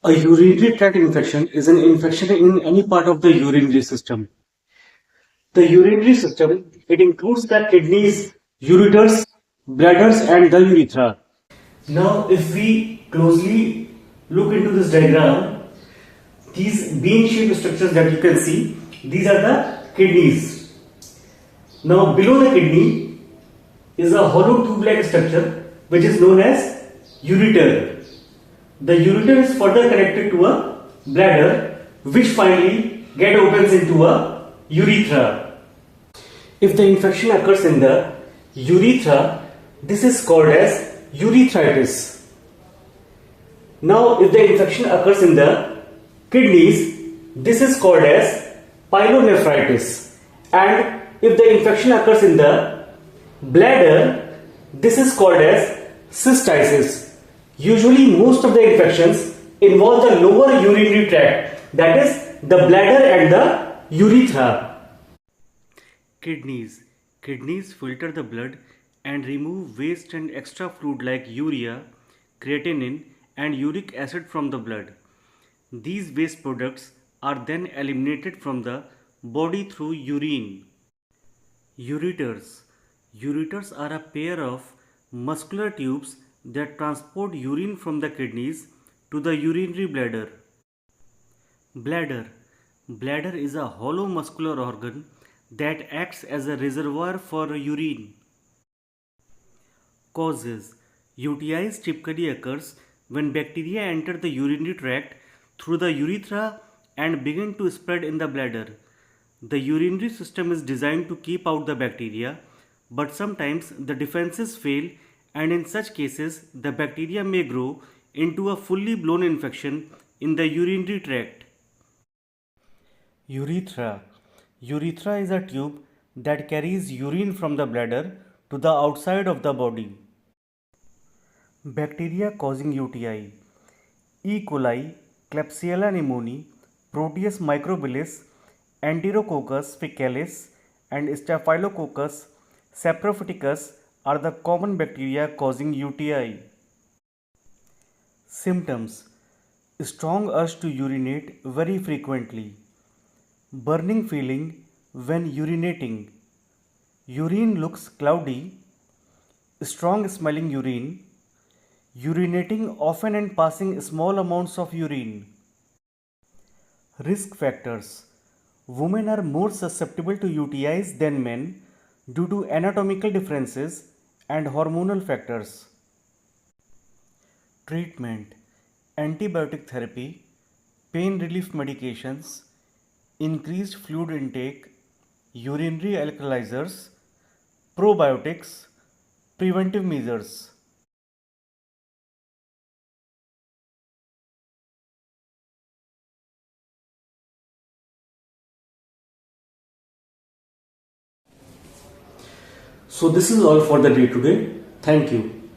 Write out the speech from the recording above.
A urinary tract infection is an infection in any part of the urinary system. The urinary system, it includes the kidneys, ureters, bladders and the urethra. Now if we closely look into this diagram, these bean-shaped structures that you can see, these are the kidneys. Now below the kidney is a hollow tube-like structure which is known as ureter. The ureter is further connected to a bladder which finally get opens into a urethra. If the infection occurs in the urethra, this is called as urethritis. Now if the infection occurs in the kidneys, this is called as pyelonephritis. And if the infection occurs in the bladder, this is called as cystitis. Usually most of the infections involve the lower urinary tract, that is the bladder and the urethra. Kidneys. Kidneys filter the blood and remove waste and extra fluid like urea, creatinine and uric acid from the blood. These waste products are then eliminated from the body through urine. Ureters. Ureters are a pair of muscular tubes that transport urine from the kidneys to the urinary bladder. Bladder. Bladder is a hollow muscular organ that acts as a reservoir for urine. Causes. UTIs typically occurs when bacteria enter the urinary tract through the urethra and begin to spread in the bladder. The urinary system is designed to keep out the bacteria, but sometimes the defenses fail, and in such cases the bacteria may grow into a fully blown infection in the urinary tract. Urethra. Urethra is a tube that carries urine from the bladder to the outside of the body. Bacteria causing UTI. E. coli, Klebsiella pneumoniae, Proteus microbilis, Enterococcus faecalis, and Staphylococcus saprophyticus are the common bacteria causing UTI. Symptoms. Strong urge to urinate very frequently. Burning feeling when urinating. Urine looks cloudy. Strong smelling urine. Urinating often and passing small amounts of urine. Risk factors. Women are more susceptible to UTIs than men due to anatomical differences and hormonal factors. Treatment. Antibiotic therapy, pain relief medications, increased fluid intake, urinary alkalizers, probiotics, preventive measures. So this is all for the day today. Thank you.